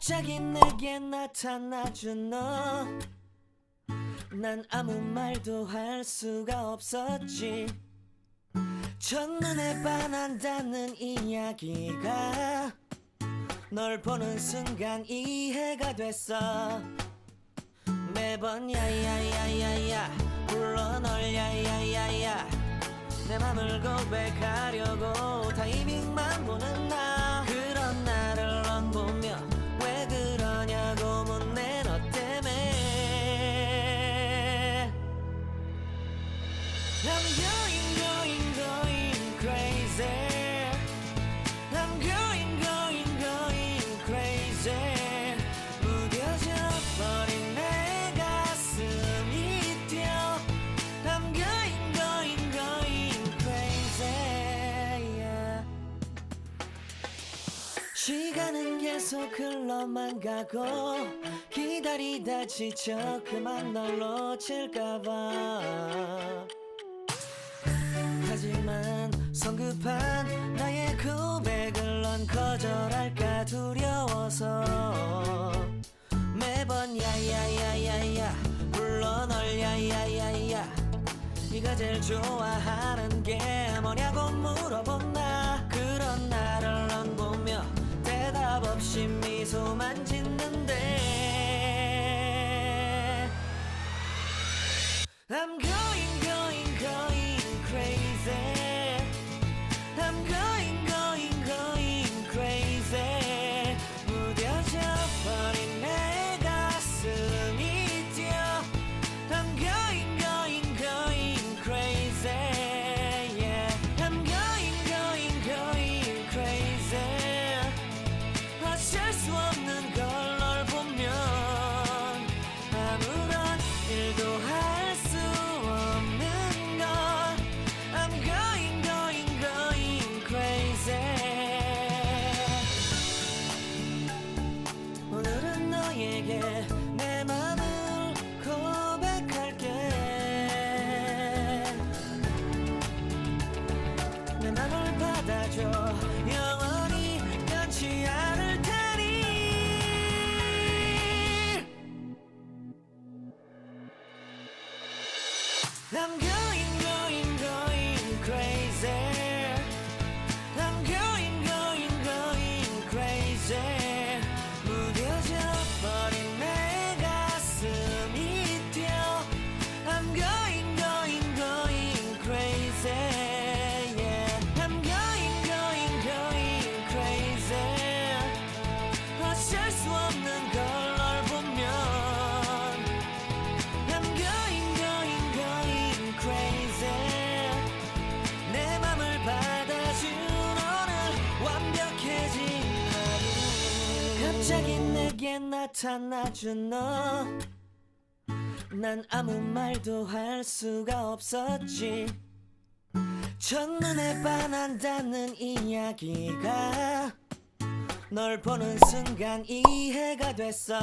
갑자기 내게 나타나준 너, 난 아무 말도 할 수가 없었지. 첫눈에 반한다는 이야기가 널 보는 순간 이해가 됐어. 매번 야야야야야 불러 널 야야야야, 내 맘을 고백하려고 타이밍만 보는 나. 그런 나를 넌 보며 왜 그러냐고 묻네. 너 때문에 I'm going crazy. I'm going crazy. 무뎌져 버린 내 가슴이 뛰어. I'm going crazy, yeah. 시간은 계속 흘러만 가고 기다리다 지쳐 그만 널 놓칠까봐. 하지만 성급한 나의 고백을 넌 거절할까 두려워서 매번 야야야야야 불러 널 야야야야, 네가 제일 좋아하는 게 뭐냐고 물어본 나. 그런 나를 넌 보며 대답 없이 미소만 짓는데 I'm going crazy. I'm going crazy. 무뎌져 버린 내 가슴이 뛰어. I'm going crazy, yeah. I'm going crazy. 어쩔 수 없는 걸 널 보면 아무런 일도 할 수 없는 걸. I'm going crazy. 오늘은 너에게 내 맘을 고백할게. 내 맘을 받아줘. 영원히 변치 않을 테니. I'm going crazy. I'm going crazy. 무뎌져 버린 내 가슴이 뛰어. I'm going crazy, yeah. I'm going crazy. 어쩔 수 없는 걸 널 보면 I'm going crazy. 내 맘을 받아준 오늘 완벽해진 하루. 갑자기 내게 나타나준 너, 난 아무 말도 할 수가 없었지. 첫눈에 반한다는 이야기가 널 보는 순간 이해가 됐어.